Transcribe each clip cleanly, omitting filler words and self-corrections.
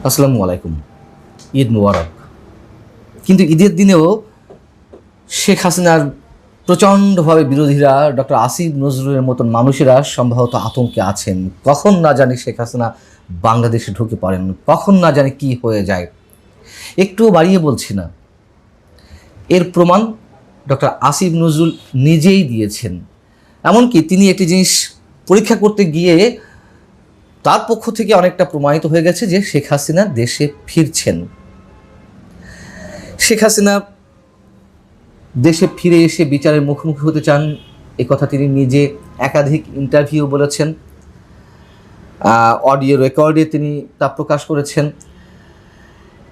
আসসালামু আলাইকুম। ঈদ মুবারক। কিন্তু ঈদের দিনেও শেখ হাসিনার প্রচণ্ডভাবে বিরোধীরা ডক্টর আসিফ নজরুলের মতন মানুষেরা সম্ভবত আতঙ্কে আছেন। কখন না জানি শেখ হাসিনা বাংলাদেশে ঢুকে পড়েন, কখন না জানি কি হয়ে যায়। একটুও বাড়িয়ে বলছি না, এর প্রমাণ ডক্টর আসিফ নজরুল নিজেই দিয়েছেন। এমনকি তিনি একটি জিনিস পরীক্ষা করতে গিয়ে তার পক্ষ থেকে অনেকটা প্রমাণিত হয়ে গেছে যে শেখ হাসিনা দেশে ফিরছেন। শেখ হাসিনা দেশে ফিরে এসে বিচারের মুখোমুখি হতে চান, কথা তিনি নিজে একাধিক ইন্টারভিউ বলেছেন, অডিও রেকর্ডে তিনি তা প্রকাশ করেছেন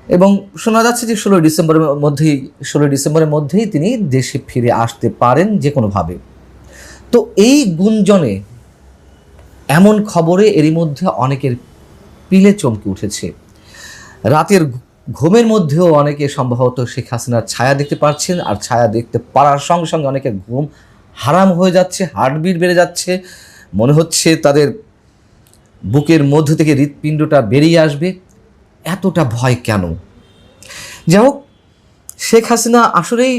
এবং শোনা যাচ্ছে যে 16 ডিসেম্বরের মধ্যেই তিনি দেশে ফিরে আসতে পারেন যে কোনোভাবে। তো এই গুঞ্জনে, এমন খবরে এরই মধ্যে অনেকের পিলে চমকে উঠেছে। রাতের ঘুমের মধ্যেও অনেকে সম্ভবত শেখ হাসিনার ছায়া দেখতে পাচ্ছেন, আর ছায়া দেখতে পারার সঙ্গে সঙ্গে অনেকের ঘুম হারাম হয়ে যাচ্ছে, হার্টবিট বেড়ে যাচ্ছে, মনে হচ্ছে তাদের বুকের মধ্য থেকে হৃৎপিণ্ডটা বেরিয়ে আসবে। এতটা ভয় কেন? যাই হোক, শেখ হাসিনা আসলেই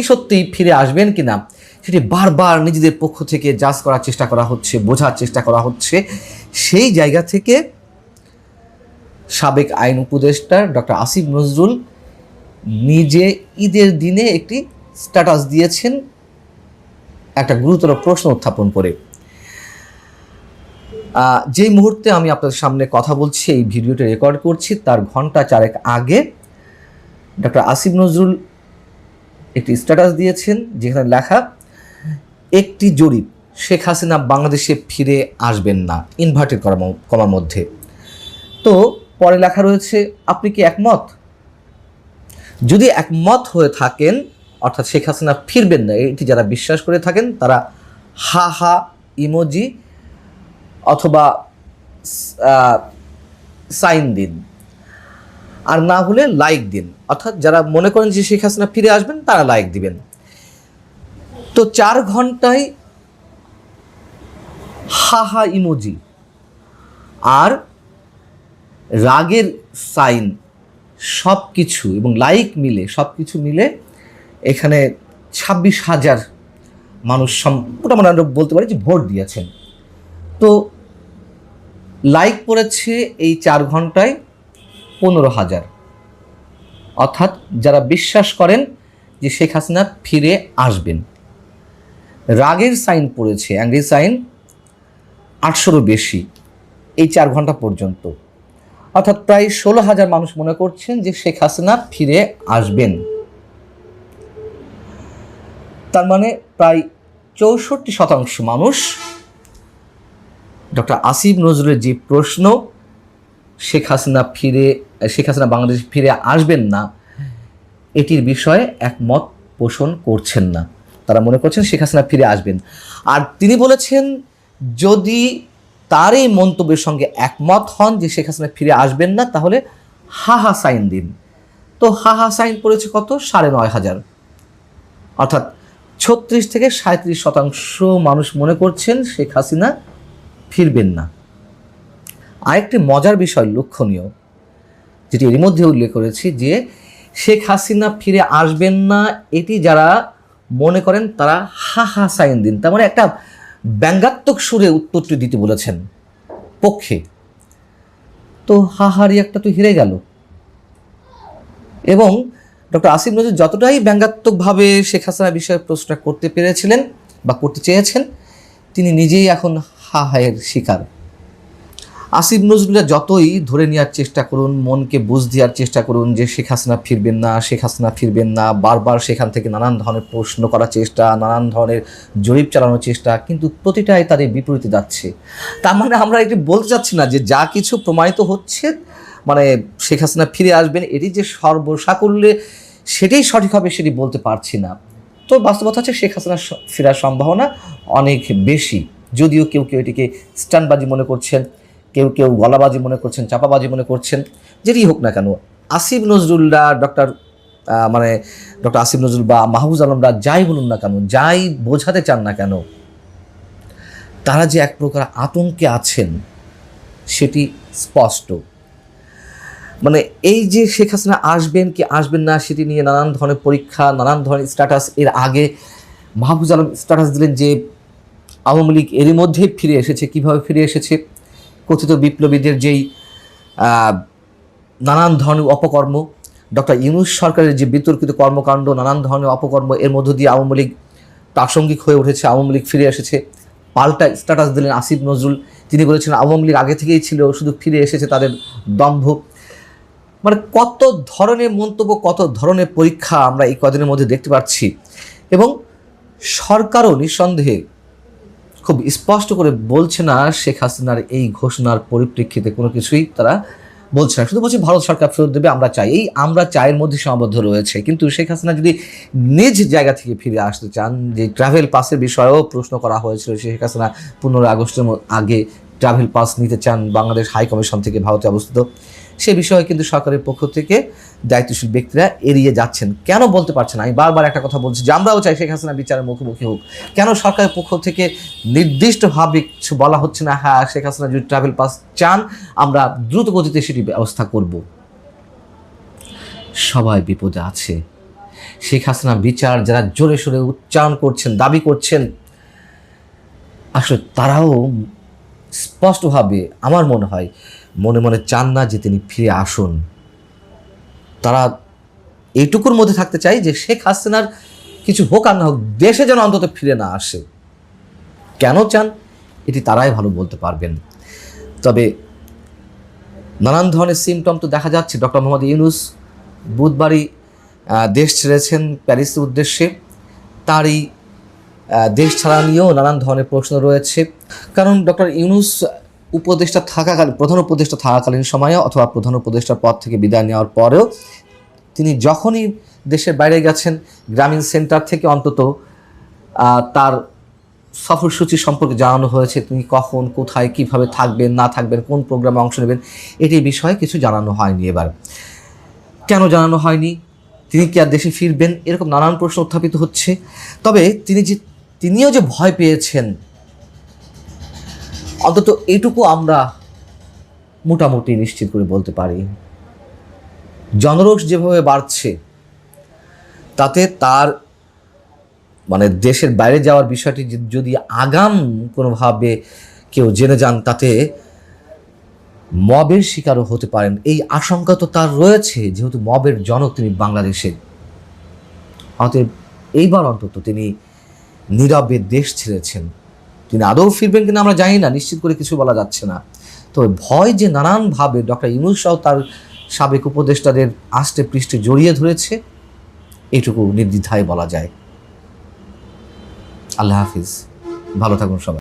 সত্যিই ফিরে আসবেন কিনা সেটি বারবার নিজেদের পক্ষ থেকে জাজ করার চেষ্টা করা হচ্ছে, বোঝার চেষ্টা করা হচ্ছে। সেই জায়গা থেকে সাবেক আইন উপদেষ্টা ডক্টর আসিফ নজরুল নিজে ঈদের দিনে একটি স্ট্যাটাস দিয়েছেন, একটা গুরুতর প্রশ্ন উত্থাপন করে। যেই মুহূর্তে আমি আপনাদের সামনে কথা বলছি, এই ভিডিওটি রেকর্ড করছি, তার ঘন্টা চারেক আগে ডক্টর আসিফ নজরুল একটি স্ট্যাটাস দিয়েছেন যেখানে লেখা, একটি জরিপ, শেখ হাসিনা বাংলাদেশে ফিরে আসবেন না, ইনভার্টেড কমার মধ্যে। তো পরে লেখা রয়েছে, আপনি কি একমত? যদি একমত হয়ে থাকেন, অর্থাৎ শেখ হাসিনা ফিরবেন না, এটি যারা বিশ্বাস করে থাকেন তারা হা হা ইমোজি অথবা সাইন দিন, আর না হলে লাইক দিন। অর্থাৎ যারা মনে করেন যে শেখ হাসিনা ফিরে আসবেন তারা লাইক দিবেন। তো 4 ঘন্টায় হা হা ইমোজি আর রাগের সাইন সব কিছু এবং লাইক মিলে, সব কিছু মিলে এখানে 26,000 মানুষ মোটামুটি আমরা বলতে পারি যে ভোট দিয়েছেন। তো লাইক পড়েছে এই 4 ঘন্টায় 15,000, অর্থাৎ যারা বিশ্বাস করেন যে শেখ হাসিনা ফিরে আসবেন। রাগের সাইন পড়েছে, অ্যাংরি সাইন 800-এরও বেশি এই 4 ঘন্টা পর্যন্ত, অর্থাৎ প্রায় 16,000 মানুষ মনে করছেন যে শেখ হাসিনা ফিরে আসবেন। তার মানে প্রায় 64% মানুষ ডক্টর আসিফ নজরুলের যে প্রশ্ন, শেখ হাসিনা বাংলাদেশে ফিরে আসবেন না, এটির বিষয়ে একমত পোষণ করছেন না। তারা মনে করছেন শেখ হাসিনা ফিরে আসবেন। আর তিনি বলেছেন, যদি তার এই মন্তব্যের সঙ্গে একমত হন যে শেখ হাসিনা ফিরে আসবেন না, তাহলে হা হা সাইন দিন। তো হা হা সাইন পড়েছে কত? 9,500, অর্থাৎ 36-37% মানুষ মনে করছেন শেখ হাসিনা ফিরবেন না। আরেকটি মজার বিষয় লক্ষণীয়, যেটি এর মধ্যে উল্লেখ করেছি, যে শেখ হাসিনা ফিরে আসবেন না এটি যারা মনে করেন তারা হা হা সাইন দিন। তার মানে একটা ব্যঙ্গাত্মক সুরে উত্তরটি দিতে বলেছেন পক্ষে। তো হাহারি একটা তো হেরে গেল। এবং ডক্টর আসিফ নজরুল যতটাই ব্যঙ্গাত্মকভাবে শেখ হাসিনা বিষয়ে প্রশ্নটা করতে পেরেছিলেন বা করতে চেয়েছেন, তিনি নিজেই এখন হা হায়ের শিকার। আসিফ নজরুলরা যতই ধরে নেওয়ার চেষ্টা করুন, মনকে বুঝ দেওয়ার চেষ্টা করুন যে শেখ হাসিনা ফিরবেন না, বারবার সেখান থেকে নানান ধরনের প্রশ্ন করার চেষ্টা, নানান ধরনের জরিপ চালানোর চেষ্টা, কিন্তু প্রতিটাই তাদের বিপরীতে যাচ্ছে। তার মানে আমরা এটি বলতে চাচ্ছি না যে যা কিছু প্রমাণিত হচ্ছে, মানে শেখ হাসিনা ফিরে আসবেন, এটি যে সর্বসাকুল্যে সেটাই সঠিক হবে সেটি বলতে পারছি না। তো বাস্তবতা হচ্ছে শেখ হাসিনা ফেরার সম্ভাবনা অনেক বেশি, যদিও কেউ এটিকে স্টান্টবাজি মনে করছেন, কেউ গলাবাজি মনে করছেন, চাপাবাজি মনে করছেন। যেটি হোক না কেন, আসিফ নজরুলরা ডক্টর আসিফ নজরুল বা মাহফুজ আলমরা যাই বলুন না কেন, যাই বোঝাতে চান না কেন, তারা যে এক প্রকার আতঙ্কে আছেন সেটি স্পষ্ট। মানে এই যে শেখ হাসিনা আসবেন কি আসবেন না সেটি নিয়ে নানান ধরনের পরীক্ষা, নানান ধরনের স্ট্যাটাস। এর আগে মাহফুজ আলম স্ট্যাটাস দিলেন যে আওয়ামী লীগ এরই মধ্যেই ফিরে এসেছে। কিভাবে ফিরে এসেছে? কথিত বিপ্লবীদের যেই নানান ধরনের অপকর্ম, ডক্টর ইউনূস সরকারের যে বিতর্কিত কর্মকাণ্ড, নানান ধরনের অপকর্ম, এর মধ্য দিয়ে আওয়ামী লীগ প্রাসঙ্গিক হয়ে উঠেছে, আওয়ামী লীগ ফিরে এসেছে। পাল্টা স্ট্যাটাস দিলেন আসিফ নজরুল, তিনি বলেছেন আওয়ামী লীগ আগে থেকেই ছিল, শুধু ফিরে এসেছে তাদের দম্ভ। মানে কত ধরনের মন্তব্য, কত ধরনের পরীক্ষা আমরা এই কদিনের মধ্যে দেখতে পাচ্ছি। এবং সরকারও নিঃসন্দেহে খুব স্পষ্ট করে বলছে না শেখ হাসিনার এই ঘোষণার পরিপ্রেক্ষিতে কোনো কিছুই তারা বলছে না, শুধু বলছে ভারত সরকার ফেরত দেবে, আমরা চাই। এই আমরা চাইয়ের মধ্যে সীমাবদ্ধ রয়েছে। কিন্তু শেখ হাসিনা যদি নিজ জায়গা থেকে ফিরে আসতে চান, যে ট্রাভেল পাসের বিষয়েও প্রশ্ন করা হয়েছিল, শেখ হাসিনা 15 আগস্টের আগে ট্রাভেল পাস নিতে চান বাংলাদেশ হাই কমিশন থেকে, ভারতে অবস্থিত। সে বিষয়ে কিন্তু সরকারের পক্ষ থেকে দায়িত্বশীল ব্যক্তিরা এড়িয়ে যাচ্ছেন। কেন বলতে পারছেন? আমি বারবার একটা কথা বলছি যে আমরাও চাই শেখ হাসিনা বিচারের মুখোমুখি হোক। কেন সরকারের পক্ষ থেকে নির্দিষ্টভাবে কিছু বলা হচ্ছে না, হ্যাঁ শেখ হাসিনা যদি ট্রাভেল পাস চান আমরা দ্রুত গতিতে সেটি ব্যবস্থা করব? সবাই বিপদে আছে। শেখ হাসিনা বিচার যারা জোরে সোরে উচ্চারণ করছেন, দাবি করছেন, আসলে তারাও স্পষ্টভাবে আমার মনে হয় মনে মনে চান না যে তিনি ফিরে আসুন। তারা এইটুকুর মধ্যে থাকতে চাই যে শেখ হাসিনার কিছু হোক আর না হোক, দেশে যেন অন্তত ফিরে না আসে। কেন চান এটি তারাই ভালো বলতে পারবেন। তবে নানান ধরনের সিমটম তো দেখা যাচ্ছে। ডক্টর মোহাম্মদ ইউনূস বুধবারই দেশ ছেড়েছেন প্যারিসের উদ্দেশ্যে। তারই দেশ ছাড়া নিয়েও নানান ধরনের প্রশ্ন রয়েছে। কারণ ডক্টর ইউনূস উপদেষ্টা থাকাকালীন, প্রধান উপদেষ্টা থাকাকালীন সময়ে অথবা প্রধান উপদেষ্টার পদ থেকে বিদায় নেওয়ার পরেও তিনি যখনই দেশের বাইরে গেছেন, গ্রামীণ সেন্টার থেকে অন্তত তার সফরসূচি সম্পর্কে জানানো হয়েছে। তিনি কখন, কোথায়, কিভাবে থাকবেন, না থাকবেন, কোন প্রোগ্রামে অংশ নেবেন, এটি বিষয়ে কিছু জানানো হয়নি। এবার কেন জানানো হয়নি? তিনি কি আর দেশে ফিরবেন? এরকম নানান প্রশ্ন উত্থাপিত হচ্ছে। তবে তিনিও যে ভয় পেয়েছেন, অন্তত এইটুকু আমরা মোটামুটি নিশ্চিত করে বলতে পারি। জনরোষ যেভাবে বাড়ছে তাতে তার মানে দেশের বাইরে যাওয়ার বিষয়টি যদি আগাম কোনোভাবে কেউ জেনে যান, তাতে মবের শিকারও হতে পারেন, এই আশঙ্কা তো তার রয়েছে, যেহেতু মবের জনক তিনি বাংলাদেশের। অতএব এইবার অন্তত তিনি নীরবে দেশ ছেড়েছেন। তিনি আদৌ ফিরবেন কিনা আমরা জানি না, নিশ্চিত করে কিছু বলা যাচ্ছে না। তবে ভয় যে নানানভাবে ডক্টর ইউনূস সহ তার সাবেক উপদেষ্টাদের আষ্টে পৃষ্ঠে জড়িয়ে ধরেছে, এইটুকু নির্দ্বিধায় বলা যায়। আল্লাহ হাফিজ, ভালো থাকুন সবাই।